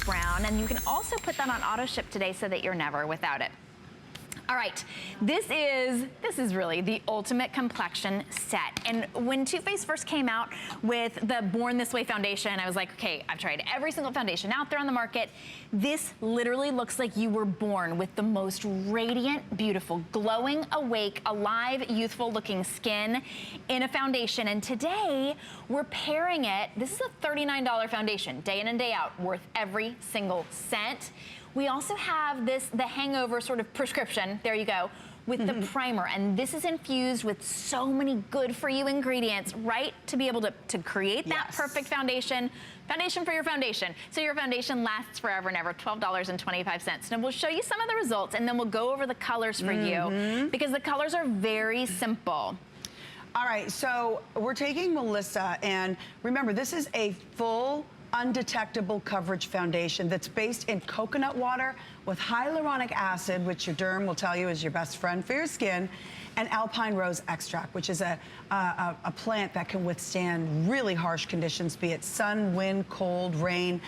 brown, and you can also put that on auto ship today so that you're never without it. All right, this is really the ultimate complexion set. And when Too Faced first came out with the Born This Way foundation, I was like, okay, I've tried every single foundation out there on the market. This literally looks like you were born with the most radiant, beautiful, glowing, awake, alive, youthful looking skin in a foundation. And today, we're pairing it. This is a $39 foundation, day in and day out, worth every single cent. We also have the hangover sort of prescription, there you go, with the primer. And this is infused with so many good for you ingredients, right? To be able to create that perfect foundation for your foundation. So your foundation lasts forever and ever, $12.25. And we'll show you some of the results, and then we'll go over the colors for you, because the colors are very simple. All right, so we're taking Melissa, and remember, this is a full undetectable coverage foundation that's based in coconut water with hyaluronic acid, which your derm will tell you is your best friend for your skin, and alpine rose extract, which is a plant that can withstand really harsh conditions, be it sun, wind, cold, rain,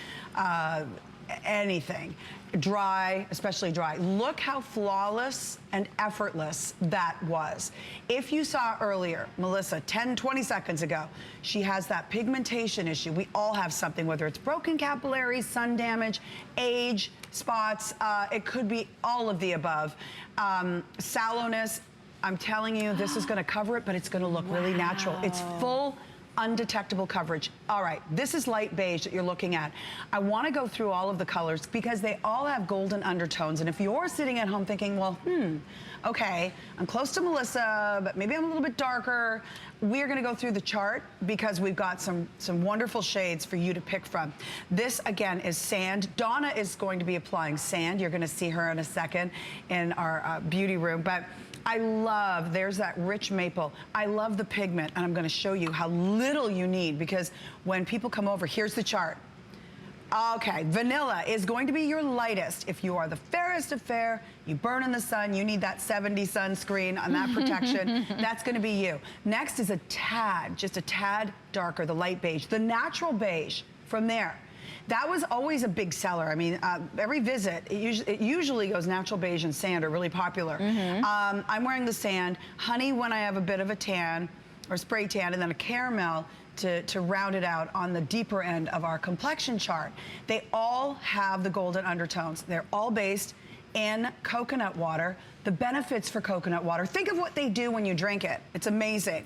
anything. Dry, especially dry. Look how flawless and effortless that was. If you saw earlier, Melissa, 10, 20 seconds ago, she has that pigmentation issue. We all have something, whether it's broken capillaries, sun damage, age, spots, it could be all of the above. Sallowness, I'm telling you, this is gonna cover it, but it's gonna look really natural. It's full undetectable coverage. All right, this is light beige that you're looking at. I wanna go through all of the colors because they all have golden undertones. And if you're sitting at home thinking, well, okay, I'm close to Melissa, but maybe I'm a little bit darker, we're gonna go through the chart because we've got some wonderful shades for you to pick from. This, again, is sand. Donna is going to be applying sand. You're gonna see her in a second in our beauty room. But I love, there's that rich maple. I love the pigment, and I'm gonna show you how little you need, because when people come over, here's the chart. Okay, vanilla is going to be your lightest. If you are the fairest of fair, you burn in the sun, you need that 70 sunscreen on that protection, that's gonna be you. Next is a tad, just a tad darker, the light beige. The natural beige from there. That was always a big seller. I mean, every visit, it usually goes natural beige and sand are really popular. I'm wearing the sand. Honey when I have a bit of a tan, or spray tan, and then a caramel to round it out on the deeper end of our complexion chart. They all have the golden undertones. They're all based in coconut water. The benefits for coconut water, think of what they do when you drink it. It's amazing.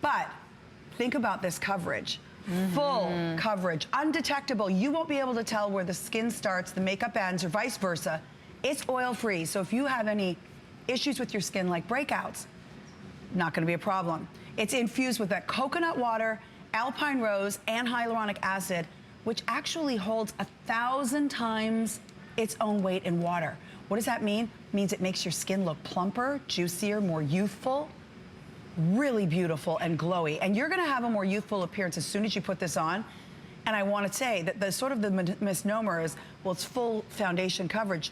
But think about this coverage. Full coverage, undetectable. You won't be able to tell where the skin starts, the makeup ends, or vice versa. It's oil-free, so if you have any issues with your skin like breakouts, not gonna be a problem. It's infused with that coconut water, alpine rose, and hyaluronic acid, which actually holds 1,000 times its own weight in water. What does that mean? It means it makes your skin look plumper, juicier, more youthful, really beautiful and glowy. And you're gonna have a more youthful appearance as soon as you put this on. And I wanna say that the sort of the misnomer is, well, it's full foundation coverage.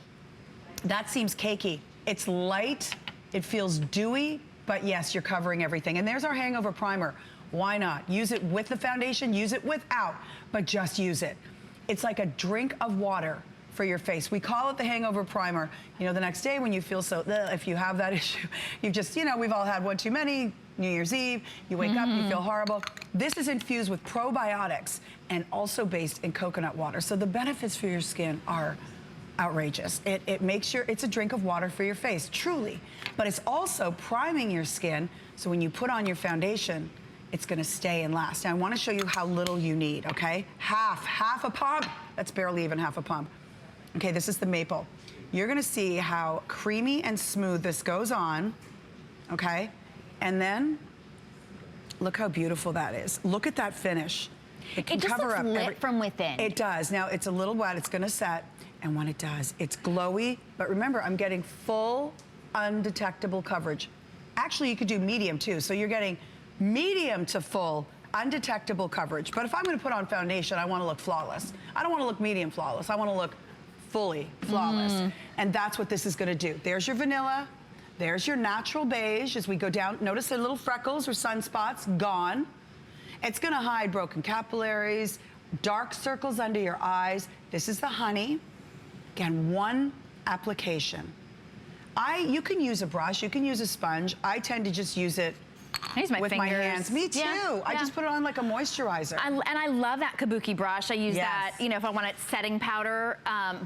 That seems cakey. It's light, it feels dewy, but yes, you're covering everything. And there's our hangover primer. Why not? Use it with the foundation, use it without, but just use it. It's like a drink of water for your face. We call it the hangover primer. You know, the next day when you feel so, if you have that issue, you've just, you know, we've all had one too many, New Year's Eve, you wake up, you feel horrible. This is infused with probiotics and also based in coconut water. So the benefits for your skin are outrageous. It makes it's a drink of water for your face, truly. But it's also priming your skin, so when you put on your foundation, it's gonna stay and last. Now I wanna show you how little you need, okay? Half a pump, that's barely even half a pump. Okay, this is the maple. You're gonna see how creamy and smooth this goes on, okay? And then, look how beautiful that is. Look at that finish. It can cover up. It just looks lit from within. It does. Now, it's a little wet, it's gonna set, and when it does, it's glowy. But remember, I'm getting full, undetectable coverage. Actually, you could do medium too, so you're getting medium to full, undetectable coverage. But if I'm gonna put on foundation, I wanna look flawless. I don't wanna look medium flawless, I wanna look fully flawless. And that's what this is gonna do. There's your vanilla, there's your natural beige. As we go down, notice the little freckles or sunspots, gone. It's gonna hide broken capillaries, dark circles under your eyes. This is the honey. Again, one application. You can use a brush, you can use a sponge. I tend to just use it I use my with fingers. my hands. Me too. Yeah, I just put it on like a moisturizer. And I love that kabuki brush. I use that, you know, if I want it setting powder.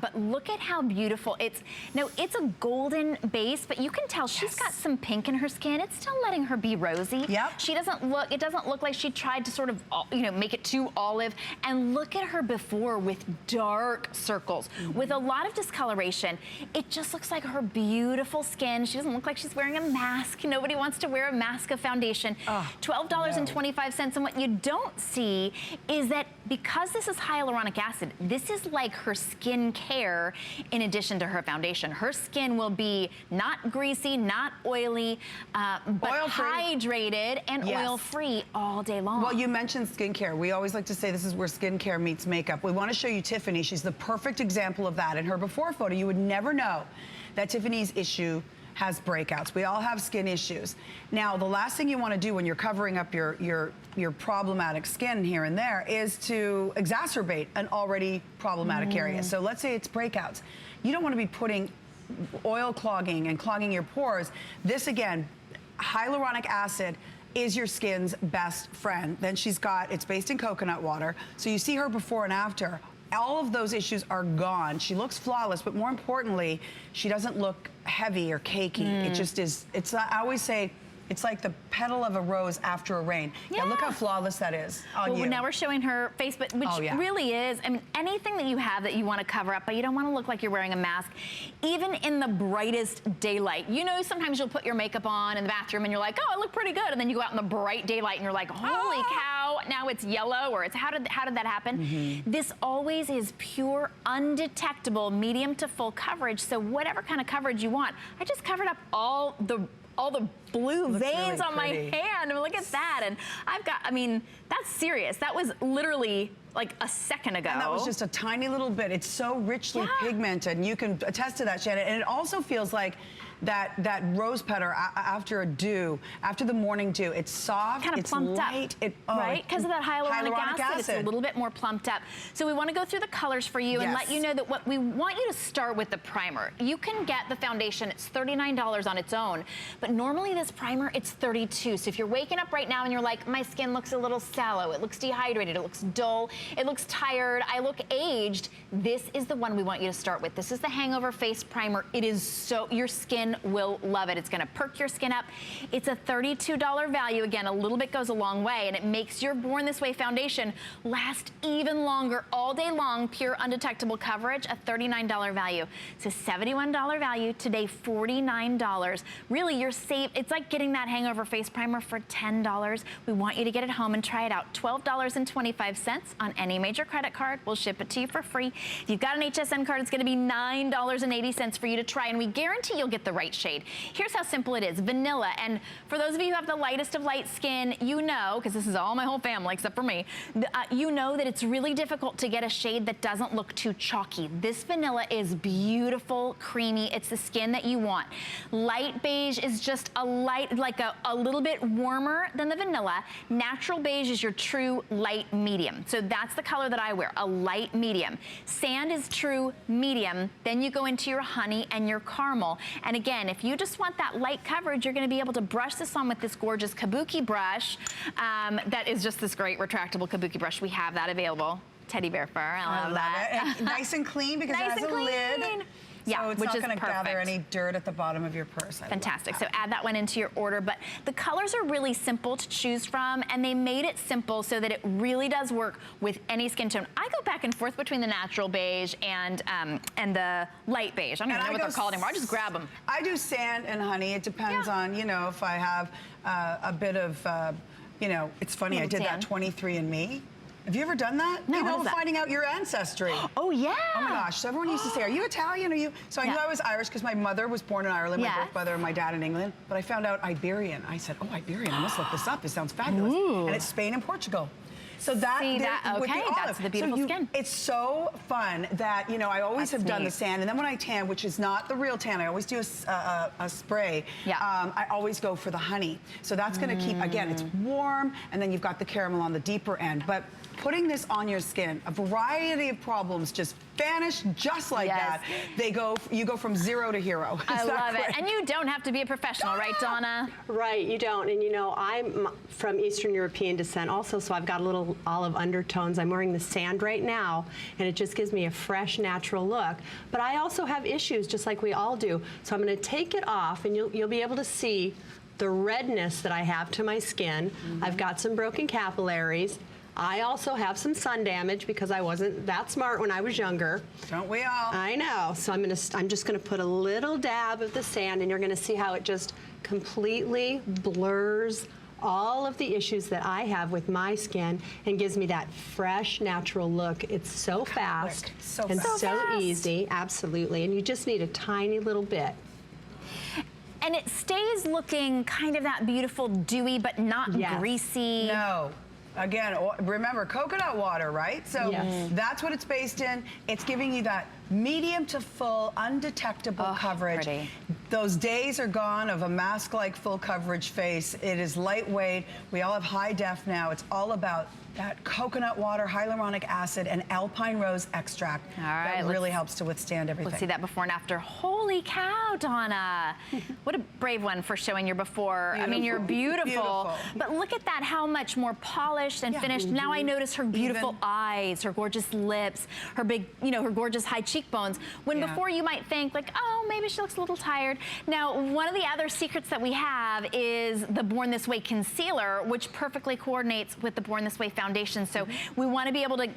But look at how beautiful it's. No, it's a golden base, but you can tell she's got some pink in her skin. It's still letting her be rosy. Yep. She doesn't look. It doesn't look like she tried to sort of, you know, make it too olive. And look at her before with dark circles, with a lot of discoloration. It just looks like her beautiful skin. She doesn't look like she's wearing a mask. Nobody wants to wear a mask of foundation. $12.25. And what you don't see is that because this is hyaluronic acid, this is like her skin care in addition to her foundation. Her skin will be not greasy, not oily, but hydrated and oil-free all day long. Well, you mentioned skincare. We always like to say this is where skincare meets makeup. We want to show you Tiffany. She's the perfect example of that. In her before photo, you would never know that Tiffany's issue has breakouts. We all have skin issues. Now, the last thing you want to do when you're covering up your problematic skin here and there is to exacerbate an already problematic area. So let's say it's breakouts. You don't want to be putting oil clogging and clogging your pores. This, again, hyaluronic acid is your skin's best friend. Then she's got, it's based in coconut water. So you see her before and after. All of those issues are gone. She looks flawless, but more importantly, she doesn't look heavy or cakey. It just is, I always say, it's like the petal of a rose after a rain. Yeah, look how flawless that is on you. Well, now we're showing her face, but which really is, I mean, anything that you have that you want to cover up, but you don't want to look like you're wearing a mask, even in the brightest daylight. You know, sometimes you'll put your makeup on in the bathroom and you're like, oh, I look pretty good. And then you go out in the bright daylight and you're like, holy cow, now it's yellow, or it's, how did that happen? This always is pure, undetectable, medium to full coverage. So whatever kind of coverage you want, I just covered up all the blue veins on my hand. I mean, look at that. And I've got, I mean, that's serious. That was literally like a second ago. And that was just a tiny little bit. It's so richly pigmented, and you can attest to that, Shannon. And it also feels like that rose petal after a dew, after the morning dew. It's soft, kind of it's plumped light, up, right? Because of that hyaluronic acid, it's a little bit more plumped up. So we want to go through the colors for you and let you know that what we want you to start with the primer. You can get the foundation, it's $39 on its own, but normally this primer, it's $32. So if you're waking up right now and you're like, my skin looks a little sallow, it looks dehydrated, it looks dull, it looks tired, I look aged, this is the one we want you to start with. This is the Hangover Face Primer. It is so, your skin will love it. It's going to perk your skin up. It's a $32 value. Again, a little bit goes a long way, and it makes your Born This Way foundation last even longer, all day long, pure undetectable coverage, a $39 value. It's a $71 value. Today, $49. Really, you're safe. It's like getting that Hangover Face Primer for $10. We want you to get it home and try it out. $12.25 on any major credit card. We'll ship it to you for free. If you've got an HSN card, it's going to be $9.80 for you to try, and we guarantee you'll get the right shade. Here's how simple it is. Vanilla, and for those of you who have the lightest of light skin, you know, because this is all my whole family except for me, you know that it's really difficult to get a shade that doesn't look too chalky. This vanilla is beautiful, creamy. It's the skin that you want. Light beige is just a light, like a little bit warmer than the vanilla. Natural beige is your true light medium. So that's the color that I wear, a light medium. Sand is true medium. Then you go into your honey and your caramel. And again, if you just want that light coverage, you're going to be able to brush this on with this gorgeous kabuki brush. That is just this great retractable kabuki brush. We have that available. Teddy bear fur. I love that. It. Nice and clean because it has a lid. Yeah, so it's not going to gather any dirt at the bottom of your purse. Fantastic. So add that one into your order. But the colors are really simple to choose from, and they made it simple so that it really does work with any skin tone. I go back and forth between the natural beige and the light beige. I don't even know what they're called anymore. I just grab them. I do sand and honey. It depends on, you know, if I have a bit of, you know, it's funny. I did that 23andMe. Have you ever done that? No, you know, finding out your ancestry. Oh, yeah. Oh, my gosh. So everyone used to say, are you Italian? Are you? So I knew I was Irish because my mother was born in Ireland, my birth mother and my dad in England. But I found out Iberian. I said, oh, Iberian. I must look this up. It sounds fabulous. Ooh. And it's Spain and Portugal. So that, okay, that's the beautiful skin. It's so fun that, you know, I always have done the sand. And then when I tan, which is not the real tan, I always do a spray. Yeah. I always go for the honey. So that's going to keep, again, it's warm. And then you've got the caramel on the deeper end. But putting this on your skin, a variety of problems just vanish just like that. You go from 0 to hero. I love it. And you don't have to be a professional, right, Donna? Right, you don't. And you know, I'm from Eastern European descent also, so I've got a little olive undertones. I'm wearing the sand right now, and it just gives me a fresh, natural look. But I also have issues, just like we all do. So I'm going to take it off, and you'll be able to see the redness that I have to my skin. I've got some broken capillaries. I also have some sun damage because I wasn't that smart when I was younger. Don't we all? I know. So I'm just gonna put a little dab of the sand, and you're gonna see how it just completely blurs all of the issues that I have with my skin and gives me that fresh, natural look. It's so fast and so easy, absolutely. And you just need a tiny little bit. And it stays looking kind of that beautiful, dewy, but not greasy. No. Again, remember, coconut water, right? So that's what it's based in. It's giving you that medium to full, undetectable coverage. Pretty. Those days are gone of a mask-like full coverage face. It is lightweight. We all have high def now. It's all about that coconut water, hyaluronic acid, and alpine rose extract. All right, that really helps to withstand everything. Let's see that before and after. Holy cow, Donna. What a brave one for showing your before. Beautiful. I mean, you're beautiful, Beautiful. But look at that, how much more polished and finished. Now I notice her beautiful eyes, her gorgeous lips, her big, her gorgeous high cheekbones. When before you might think like, oh, maybe she looks a little tired. Now, one of the other secrets that we have is the Born This Way concealer, which perfectly coordinates with the Born This Way foundation. So we want to be able to